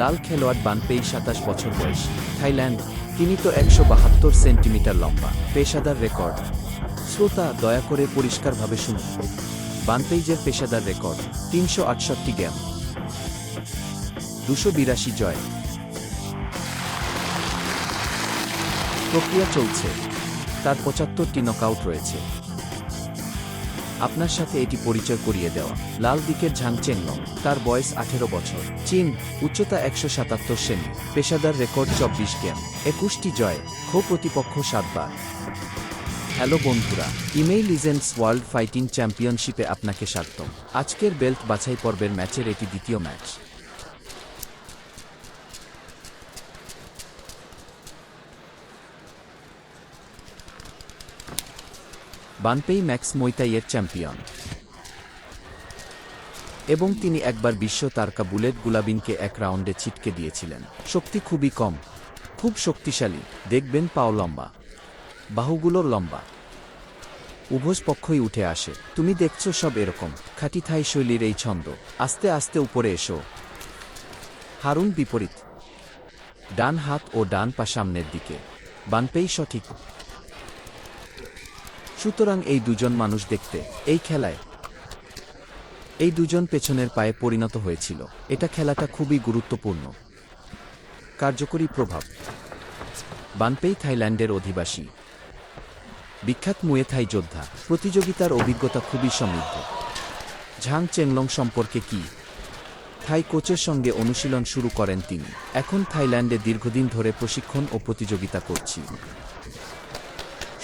লাল খেলোয়াড় বানপেই ২৭ বছর বয়স, থাইল্যান্ড। তিনি তো ১৭২ সেন্টিমিটার লম্বা, পেশাদার রেকর্ড। শ্রোতা, দয়া করে পরিষ্কারভাবে শুনুন। বানপেইজের পেশাদার রেকর্ড ৩৬৮ গেম, ২৮২ জয়। প্রক্রিয়া চলছে, তার ৭৫টি নকআউট রয়েছে। আপনার সাথে এটি পরিচয় করিয়ে দেওয়া লাল দিকের ঝাং চেংলং, তার বয়স ১৮ বছর, চীন, উচ্চতা ১৭৭ সেমি, পেশাদার রেকর্ড ২৪ গেম, ২১টি জয়, খো প্রতিপক্ষ ৭ বার। হ্যালো বন্ধুরা, ইমেইল লিজেন্ডস ওয়ার্ল্ড ফাইটিং চ্যাম্পিয়নশিপে আপনাকে স্বাগতম। আজকের বেল্ট বাছাই পর্বের ম্যাচের এটি দ্বিতীয় ম্যাচ। বানপেই ম্যাক্স মুয়াইথাইয়ের চ্যাম্পিয়ন এবং তিনি একবার বিশ্ব তারকা বুলেট গুলাবিনকে এক রাউন্ডে ছিটকে দিয়েছিলেন। শক্তি খুবই কম, খুব শক্তিশালী। দেখবেন পাও লম্বা, বাহুগুলো লম্বা, উভয় পক্ষই উঠে আসে। তুমি দেখছো সব এরকম খাঁটি থাই শৈলীর এই ছন্দ। আস্তে আস্তে উপরে এসো। হারুন বিপরীত, ডান হাত ও ডান পা সামনের দিকে, বানপেই সঠিক। সুতরাং এই দুজন মানুষ দেখতে এই খেলায় এই দুজন পেছনের পায়ে পরিণত হয়েছিল। এটা খেলাটা খুবই গুরুত্বপূর্ণ। কার্যকরী প্রভাব। বানপেই থাইল্যান্ডের অধিবাসী, বিখ্যাত মুয়ে থাই যোদ্ধা। প্রতিযোগিতার অভিজ্ঞতা খুবই সমৃদ্ধ। ঝাং চেংলং সম্পর্কে কি? থাই কোচের সঙ্গে অনুশীলন শুরু করেন তিনি। এখন থাইল্যান্ডে দীর্ঘদিন ধরে প্রশিক্ষণ ও প্রতিযোগিতা করছি।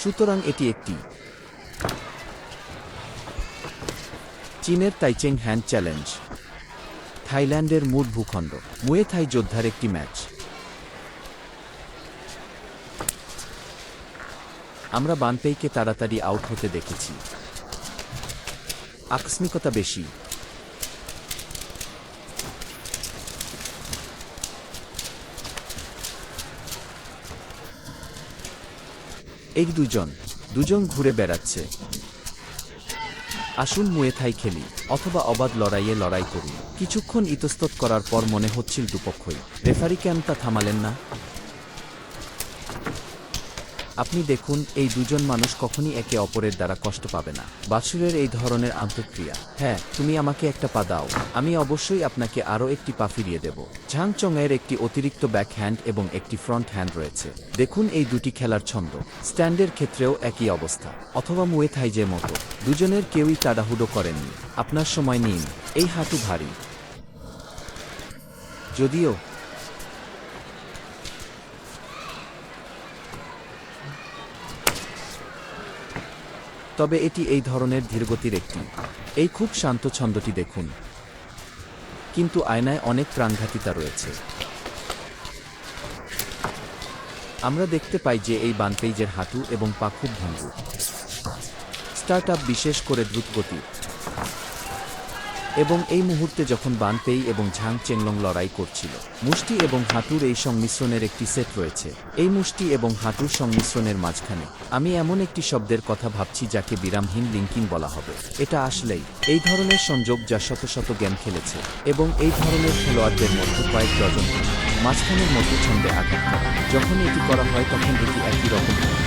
সুতরাং এটি একটি চীনের তাইচেং হ্যান্ড চ্যালেঞ্জ, থাইল্যান্ডের মূল ভূখণ্ড। মুয়ে থাই যোদ্ধার একটি ম্যাচ। আমরা বানপেইকে তাড়াতাড়ি আউট হতে দেখেছি। আকস্মিকতা বেশি। এই দুজন ঘুরে বেড়াচ্ছে। আসুন মুয়ে থাই খেলি, অথবা অবাধ লড়াইয়ে লড়াই করুন। কিছুক্ষণ ইতস্তত করার পর মনে হচ্ছিল দুপক্ষই। রেফারি কেন তা থামালেন না? আপনি দেখুন, এই দুজন মানুষ কখনই একে অপরের দ্বারা কষ্ট পাবে না। বাছুরের এই ধরনের আন্তঃক্রিয়া। হ্যাঁ, তুমি আমাকে একটা পা দাও, আমি অবশ্যই আপনাকে আরও একটি পা ফিরিয়ে দেব। ঝাং চংয়ের একটি অতিরিক্ত ব্যাক হ্যান্ড এবং একটি ফ্রন্ট হ্যান্ড রয়েছে। দেখুন এই দুটি খেলার ছন্দ। স্ট্যান্ডের ক্ষেত্রেও একই অবস্থা, অথবা মুয়ে থাইজের মতো। দুজনের কেউই তাড়াহুড়ো করেননি। আপনার সময় নিন। এই হাঁটু ভারী, যদিও তবে এটি এই ধরনের ধীরগতির একটি। এই খুব শান্ত ছন্দটি দেখুন, কিন্তু আয়নায় অনেক প্রাণঘাতিতা রয়েছে। আমরা দেখতে পাই যে এই বানপেইজের হাঁটু এবং পা খুব ভঙ্গুর। স্টার্ট আপ, বিশেষ করে দ্রুতগতি। এবং এই মুহূর্তে যখন বানপেই এবং ঝাং চেংলং লড়াই করছিল, মুষ্টি এবং হাঁটুর এই সংমিশ্রণের একটি সেট রয়েছে। এই মুষ্টি এবং হাঁটুর সংমিশ্রণের মাঝখানে আমি এমন একটি শব্দের কথা ভাবছি যাকে বিরামহীন লিঙ্কিং বলা হবে। এটা আসলেই এই ধরনের সংযোগ যা শত শত গেম খেলেছে, এবং এই ধরনের খেলোয়াড়দের মধ্যে কয়েক ডজন মাঝখানের মধ্যে ছন্দে আঘাত করা। যখন এটি করা হয় তখন এটি একই রকম হয়।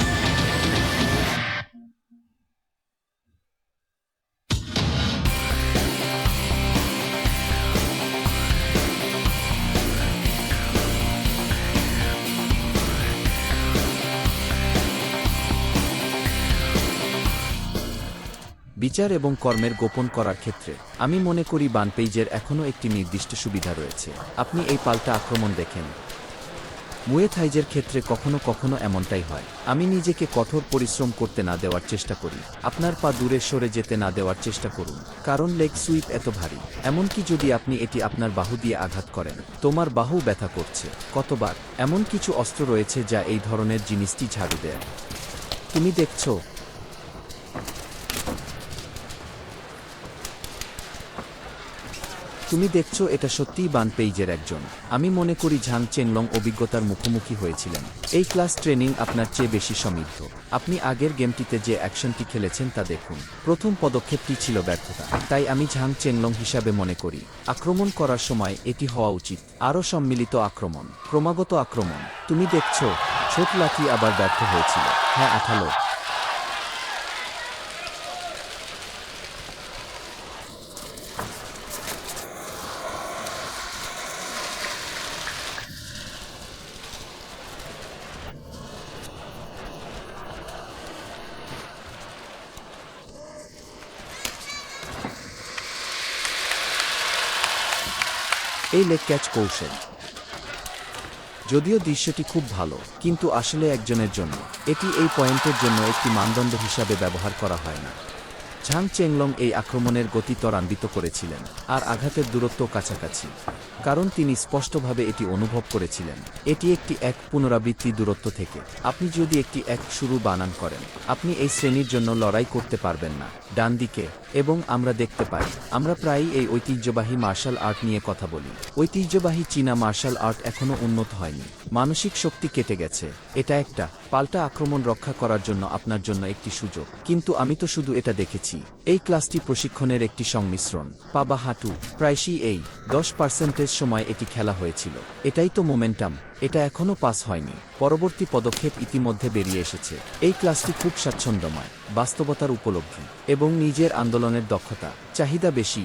বিচার এবং কর্মের গোপন করার ক্ষেত্রে আমি মনে করি বানপেইজের এখনও একটি নির্দিষ্ট সুবিধা রয়েছে। আপনি এই পাল্টা আক্রমণ দেখেন। মুয়ে থাইজের ক্ষেত্রে কখনো কখনো এমনটাই হয়। আমি নিজেকে কঠোর পরিশ্রম করতে না দেওয়ার চেষ্টা করি। আপনার পা দূরে সরে যেতে না দেওয়ার চেষ্টা করুন, কারণ লেগ সুইপ এত ভারী। এমনকি যদি আপনি এটি আপনার বাহু দিয়ে আঘাত করেন, তোমার বাহু ব্যথা করছে। কতবার এমন কিছু অস্ত্র রয়েছে যা এই ধরনের জিনিসটি ঝাড়ু দেয়। তুমি দেখছো, তুমি দেখছো এটা সত্যিই বান পেইজের একজন। আমি মনে করি ঝাং চেনলং অভিজ্ঞতার মুখোমুখি হয়েছিলেন। এই ক্লাস ট্রেনিং আপনার চেয়ে বেশি সমৃদ্ধ। আপনি আগের গেমটিতে যে অ্যাকশনটি খেলেছেন তা দেখুন। প্রথম পদক্ষেপটি ছিল ব্যর্থতা, তাই আমি ঝাং চেনলং হিসাবে মনে করি আক্রমণ করার সময় এটি হওয়া উচিত আরও সম্মিলিত আক্রমণ, ক্রমাগত আক্রমণ। তুমি দেখছো ছোট লাঠি আবার ব্যর্থ হয়েছিল। হ্যাঁ, আঠালো। এই লেগ ক্যাচ কৌশল, যদিও দৃশ্যটি খুব ভালো, কিন্তু আসলে একজনের জন্য এটি এই পয়েন্টের জন্য একটি মানদণ্ড হিসাবে ব্যবহার করা হয় না। ঝাং চেনলং এই আক্রমণের গতি ত্বরান্বিত করেছিলেন আর আঘাতের দূরত্ব কাছাকাছি, কারণ তিনি স্পষ্টভাবে এটি অনুভব করেছিলেন। এটি একটি এক পুনরাবৃত্তি দূরত্ব থেকে। আপনি যদি একটি এক শুরু বানান করেন, আপনি এই শ্রেণীর জন্য লড়াই করতে পারবেন না। ডান দিকে এবং আমরা দেখতে পাই, আমরা প্রায়ই এই ঐতিহ্যবাহী মার্শাল আর্ট নিয়ে কথা বলি। ঐতিহ্যবাহী চীনা মার্শাল আর্ট এখনও উন্নত হয়নি, মানসিক শক্তি কেটে গেছে। এটা একটা পাল্টা আক্রমণ রক্ষা করার জন্য আপনার জন্য একটি সুযোগ, কিন্তু আমি তো শুধু এটা দেখেছি। এই ক্লাসটি প্রশিক্ষণের একটি সংমিশ্রণ। পা বা হাঁটু প্রায়শই এই 10% সময় এটি খেলা হয়েছিল। এটাই তো মোমেন্টাম। এটা এখনও পাস হয়নি। পরবর্তী পদক্ষেপ ইতিমধ্যে বেরিয়ে এসেছে। এই ক্লাসটি খুব স্বাচ্ছন্দ্যময়, বাস্তবতার উপলব্ধি এবং নিজের আন্দোলনের দক্ষতা চাহিদা বেশি।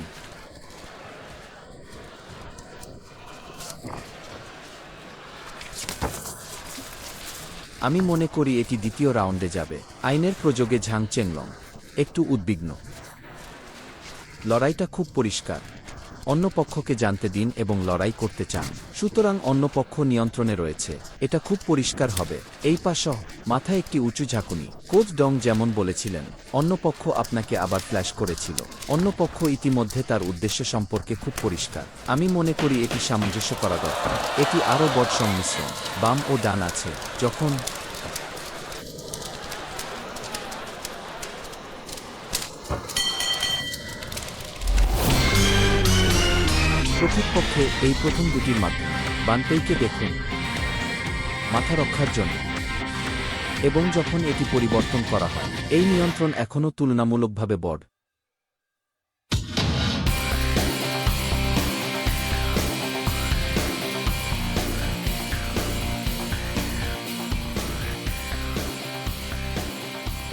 আমি মনে করি এটি দ্বিতীয় রাউন্ডে যাবে। আইনের প্রযোগে ঝাং চেনলং একটু উদ্বিগ্ন। লড়াইটা খুব পরিষ্কার। অন্য পক্ষকে জানতে দিন এবং লড়াই করতে চান, সুতরাং অন্য পক্ষ নিয়ন্ত্রণে রয়েছে। এটা খুব পরিষ্কার হবে। এই পাশে মাথায় একটি উঁচু ঝাঁকুনি। কোচ ডং যেমন বলেছিলেন, অন্য পক্ষ আপনাকে আবার ফ্ল্যাশ করেছিল। অন্য পক্ষ ইতিমধ্যে তার উদ্দেশ্য সম্পর্কে খুব পরিষ্কার। আমি মনে করি এটি সামঞ্জস্য করা দরকার। এটি আরও বড় সংমিশ্রণ। বাম ও ডান আছে। যখন প্রকৃতপক্ষে এই প্রথম দুটির মাধ্যমে বানপেইকে দেখুন মাথা রক্ষার জন্য, এবং যখন এটি পরিবর্তন করা হয়, এই নিয়ন্ত্রণ এখনও তুলনামূলকভাবে বড়।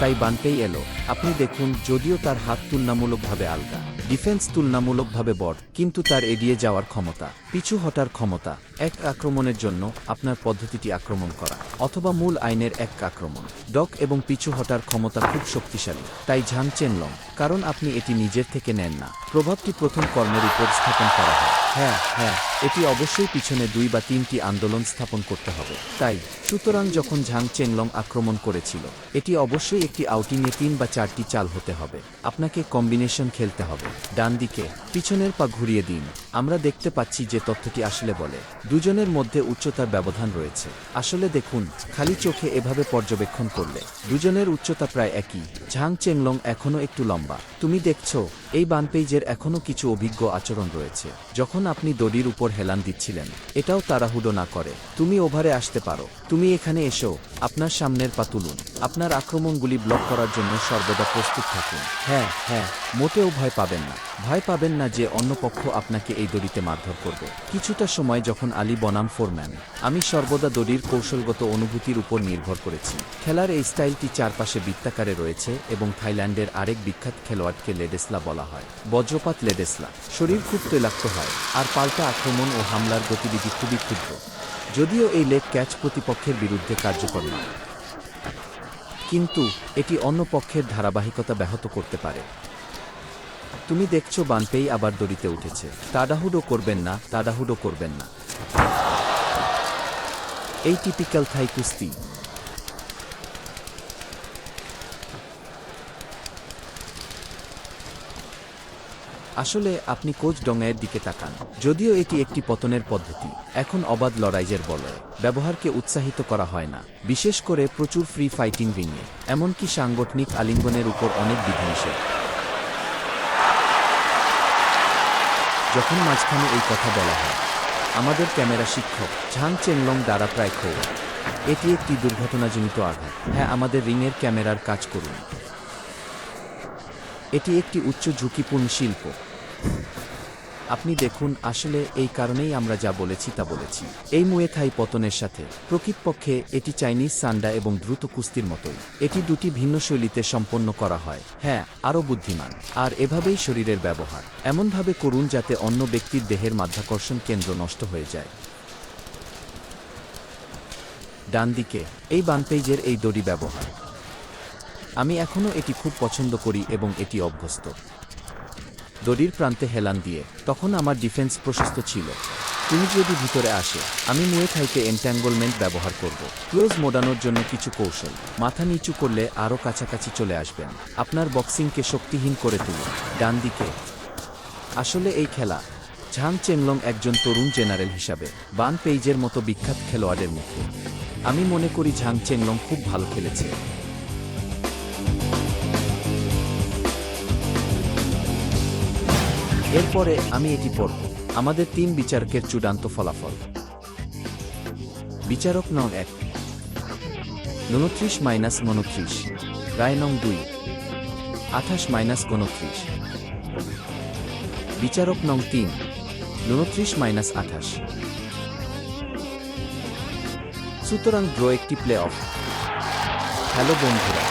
তাই বানপেই এলো। আপনি দেখুন, যদিও তার হাত তুলনামূলকভাবে আলগা, ডিফেন্স তুলনামূলকভাবে বড়, কিন্তু তার এগিয়ে যাওয়ার ক্ষমতা, পিছু হটার ক্ষমতা। এক আক্রমণের জন্য আপনার পদ্ধতিটি আক্রমণ করা অথবা মূল আইনের এক আক্রমণ, ডক এবং পিছু হটার ক্ষমতা খুব শক্তিশালী। তাই ঝাং চেনলং, কারণ আপনি এটি নিজের থেকে নেন না, প্রভাবটি প্রথম কর্মের উপর স্থাপন করা হয়। হ্যাঁ, এটি অবশ্যই পিছনে 2 বা 3টি আন্দোলন স্থাপন করতে হবে। তাই সুতরাং যখন ঝাং চেনলং আক্রমণ করেছিল, এটি অবশ্যই একটি আউটিংয়ে 3 বা 4টি চাল হতে হবে। আপনাকে কম্বিনেশন খেলতে হবে। ডান দিকে পিছনের পা ঘুরিয়ে দিন। আমরা দেখতে পাচ্ছি যে তথ্যটি আসলে বলে দুজনের মধ্যে উচ্চতার ব্যবধান রয়েছে। আসলে দেখুন, খালি চোখে এভাবে পর্যবেক্ষণ করলে দুজনের উচ্চতা প্রায় একই। ঝাং চেনলং এখনও একটু লম্বা। তুমি দেখছো এই বানপেইজের এখনও কিছু অভিজ্ঞ আচরণ রয়েছে। যখন আপনি দড়ির উপর হেলান দিচ্ছিলেন, এটাও তাড়াহুড়ো না করে। তুমি ওভারে আসতে পারো। তুমি এখানে এসো। আপনার সামনের পা তুলুন। আপনার আক্রমণগুলি ব্লক করার জন্য সর্বদা প্রস্তুত থাকুন। হ্যাঁ, মোটেও ভয় পাবেন না। ভয় পাবেন না যে অন্য পক্ষ আপনাকে এই দড়িতে মারধর করবে। কিছুটা সময় যখন আলী বনাম ফোরম্যান, আমি সর্বদা দড়ির কৌশলগত অনুভূতির উপর নির্ভর করেছি। খেলার এই স্টাইলটি চারপাশে বৃত্তাকারে রয়েছে এবং থাইল্যান্ডের আরেক বিখ্যাত খেলোয়াড়কে লেডেসলা বলা হয়। বজ্রপাত লেডেসলা। শরীর খুব তৈলাক্ত হয় আর পাল্টা আক্রমণ ও হামলার গতিবিধি খুবই ক্ষুদ্র। যদিও এই লেগ ক্যাচ প্রতিপক্ষের বিরুদ্ধে কার্যকর নয়, কিন্তু এটি অন্য পক্ষের ধারাবাহিকতা ব্যাহত করতে পারে। তুমি দেখছো বানপেই আবার দড়িতে উঠেছে। তাড়াহুড়ো করবেন না। এই টিপিক্যাল থাই কুস্তি। আসলে আপনি কোচ ডংয়ের দিকে তাকান। যদিও এটি একটি পতনের পদ্ধতি, এখন অবাধ লড়াইয়ের বলয় ব্যবহারকে উৎসাহিত করা হয় না, বিশেষ করে প্রচুর ফ্রি ফাইটিং রিংয়ে, এমনকি সাংগঠনিক আলিঙ্গনের উপর অনেক বিধিনিষেধ। যখন মাঝখানে এই কথা বলা হয়, আমাদের ক্যামেরা শিক্ষক ঝাং চেনলং দ্বারা প্রায় ক্ষোভ। এটি একটি দুর্ঘটনাজনিত আঘাত। হ্যাঁ, আমাদের রিংয়ের ক্যামেরার কাজ করুন। এটি একটি উচ্চ ঝুঁকিপূর্ণ শিল্প। আপনি দেখুন, আসলে এই কারণেই আমরা যা বলেছি তা বলেছি। এই মুয়ে থাই পতনের সাথে প্রকৃতপক্ষে এটি চাইনিজ সান্ডা এবং দ্রুত কুস্তির মতোই। এটি দুটি ভিন্ন শৈলীতে সম্পন্ন করা হয়। হ্যাঁ, আরও বুদ্ধিমান। আর এভাবেই শরীরের ব্যবহার এমনভাবে করুন যাতে অন্য ব্যক্তির দেহের মাধ্যাকর্ষণ কেন্দ্র নষ্ট হয়ে যায়। ডান দিকে এই বানপেইজের এই দড়ি ব্যবহার, আমি এখনও এটি খুব পছন্দ করি এবং এটি অভ্যস্ত। দড়ির প্রান্তে হেলান দিয়ে তখন আমার ডিফেন্স প্রশস্ত ছিল। তুমি যদি ভিতরে আসে, আমি মুয়ে থাইতে এন্ট্যাঙ্গলমেন্ট ব্যবহার করব। ক্লোজ মোড়ানোর জন্য কিছু কৌশল। মাথা নিচু করলে আরও কাছাকাছি চলে আসবেন। আপনার বক্সিংকে শক্তিহীন করে তুলুন। ডান দিকে আসলে এই খেলা ঝাং চেনলং একজন তরুণ জেনারেল হিসাবে বান পেইজের মতো বিখ্যাত খেলোয়াড়ের মুখে। আমি মনে করি ঝাং চেনলং খুব ভালো খেলেছে। এরপরে আমি এটি পড়ব। আমাদের 3 বিচারকের চূড়ান্ত ফলাফল। বিচারক নং 1 29-29, রায় নং 2 28-29, বিচারক নং 3 29-28। সুতরাং ড্র একটি প্লে অফ। হ্যালো বন্ধুরা,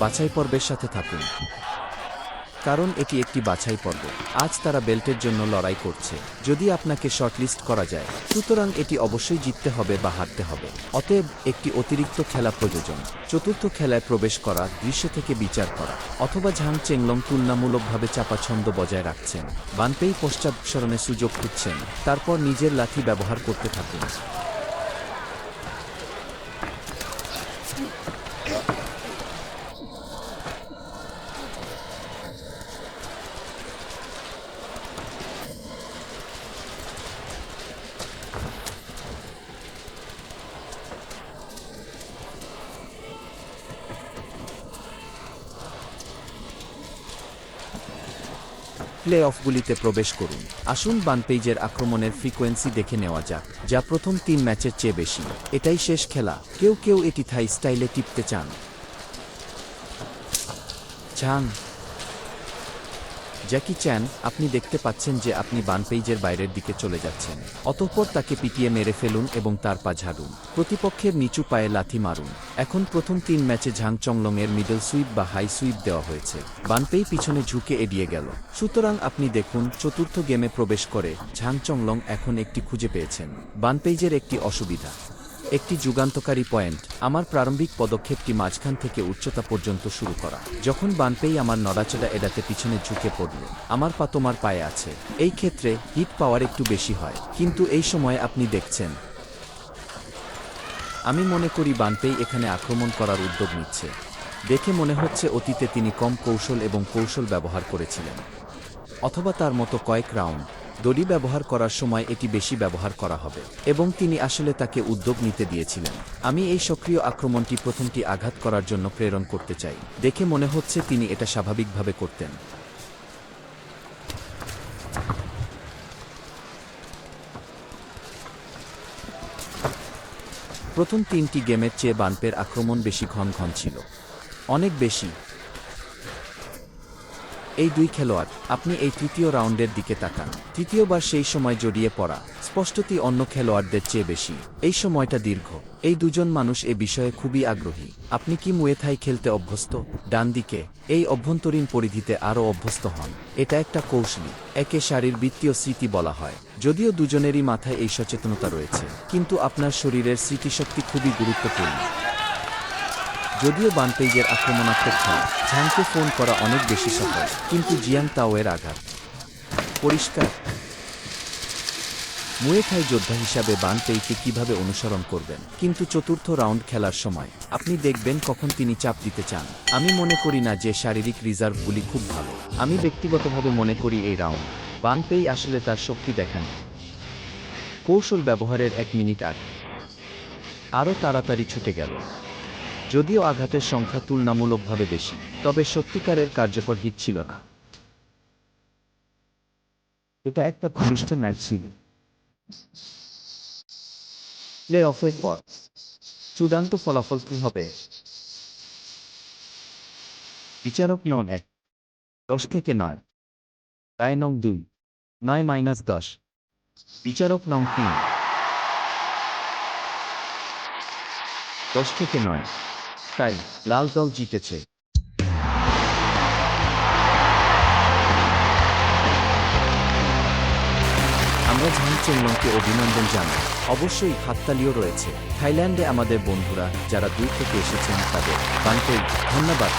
বাছাই পর্বের সাথে থাকুন, কারণ এটি একটি বাছাই পর্ব। আজ তারা বেল্টের জন্য লড়াই করছে। যদি আপনাকে শর্টলিস্ট করা যায়, সুতরাং এটি অবশ্যই জিততে হবে বা হারতে হবে। অতএব একটি অতিরিক্ত খেলা প্রয়োজন। চতুর্থ খেলায় প্রবেশ করা, দৃশ্য থেকে বিচার করা, অথবা ঝাং চেনলং তুলনামূলকভাবে চাপা ছন্দ বজায় রাখছেন, বানপেই পশ্চাৎসরণের সুযোগ খুঁজছেন, তারপর নিজের লাঠি ব্যবহার করতে থাকুন। প্লে অফগুলিতে প্রবেশ করুন। আসুন বানপেইজের আক্রমণের ফ্রিকোয়েন্সি দেখে নেওয়া যাক, যা প্রথম 3 ম্যাচের চেয়ে বেশি। এটাই শেষ খেলা। কেউ কেউ এটি থাই স্টাইলে টিপতে চান। ঝাং জ্যাকি চ্যান, আপনি দেখতে পাচ্ছেন যে আপনি বানপেইজের বাইরের দিকে চলে যাচ্ছেন। অতঃপর তাকে পিটিয়ে মেরে ফেলুন এবং তার পা ঝাড়ুন। প্রতিপক্ষের নিচু পায়ে লাথি মারুন। এখন প্রথম 3 ম্যাচে ঝাং চংলংয়ের মিডল সুইপ বা হাই সুইপ দেওয়া হয়েছে। বানপেই পিছনে ঝুঁকে এড়িয়ে গেল। সুতরাং আপনি দেখুন, চতুর্থ গেমে প্রবেশ করে ঝাং চংলং এখন একটি খুঁজে পেয়েছেন। বানপেইজের একটি অসুবিধা, একটি যুগান্তকারী পয়েন্ট। আমার প্রারম্ভিক পদক্ষেপটি মাঝখান থেকে উচ্চতা পর্যন্ত শুরু করা। যখন বানপেই আমার নড়াচড়া এড়াতে পিছনে ঝুঁকে পড়ল, আমার পা তোমার পায়ে আছে। এই ক্ষেত্রে হিট পাওয়ার একটু বেশি হয়, কিন্তু এই সময় আপনি দেখছেন, আমি মনে করি বানপেই এখানে আক্রমণ করার উদ্যোগ নিচ্ছে। দেখে মনে হচ্ছে অতীতে তিনি কম কৌশল এবং কৌশল ব্যবহার করেছিলেন, অথবা তার মতো কয়েক রাউন্ড দড়ি ব্যবহার করার সময় এটি বেশি ব্যবহার করা হবে, এবং তিনি আসলে তাকে উদ্যোগ নিতে দিয়েছিলেন। আমি এই সক্রিয় আক্রমণটি প্রথমটি আঘাত করার জন্য প্রেরণ করতে চাই। দেখে মনে হচ্ছে তিনি এটা স্বাভাবিকভাবে করতেন। প্রথম 3টি গেমের চেয়ে বানপের আক্রমণ বেশি ঘন ঘন ছিল, অনেক বেশি। এই 2 খেলোয়াড়, আপনি এই তৃতীয় রাউন্ডের দিকে তাকান। তৃতীয়বার সেই সময় জড়িয়ে পড়া স্পষ্টতই অন্য খেলোয়াড়দের চেয়ে বেশি। এই সময়টা দীর্ঘ। এই দুজন মানুষ এ বিষয়ে খুবই আগ্রহী। আপনি কি মুয়ে থাই খেলতে অভ্যস্ত? ডান দিকে এই অভ্যন্তরীণ পরিধিতে আরও অভ্যস্ত হন। এটা একটা কৌশলী, একে শারীরবৃত্তীয় স্মৃতি বলা হয়। যদিও দুজনেরই মাথায় এই সচেতনতা রয়েছে, কিন্তু আপনার শরীরের স্মৃতিশক্তি খুবই গুরুত্বপূর্ণ। যদিও বানপেইজের আক্রমণাত্মক খেলা, ঝাংকে ফোন করা অনেক বেশি সফল, কিন্তু জিয়াং তাওয়ের আঘাত পরিষ্কার। মুয়ে থাই যোদ্ধা হিসাবে বানপেইকে কিভাবে অনুসরণ করবেন, কিন্তু চতুর্থ রাউন্ড খেলার সময় আপনি দেখবেন কখন তিনি চাপ দিতে চান। আমি মনে করি না যে শারীরিক রিজার্ভগুলি খুব ভালো। আমি ব্যক্তিগতভাবে মনে করি এই রাউন্ড বানপেই আসলে তার শক্তি দেখান। কৌশল ব্যবহারের 1 মিনিট আগে আরও তাড়াতাড়ি ছুটে গেল। যদিও আঘাতের সংখ্যা তুলনামূলকভাবে বেশি, তবে সত্যিকারের কার্যকর হিট ছিল না। এটা একটা ঘনিষ্ঠ ম্যাচ ছিল। প্লে অফের পর চূড়ান্ত ফলাফল কি হবে? বিচারক নং 1, 10 থেকে 9, রায় নং 2, 9-10, বিচারক নং 3, 10 থেকে 9, তাই লাল দল জিতেছে। আমরা ঝাং চেনলংকে অভিনন্দন জানাই। অবশ্যই হাততালিও রয়েছে। থাইল্যান্ডে আমাদের বন্ধুরা যারা দূর থেকে এসেছেন তাদের বানপেই ধন্যবাদ।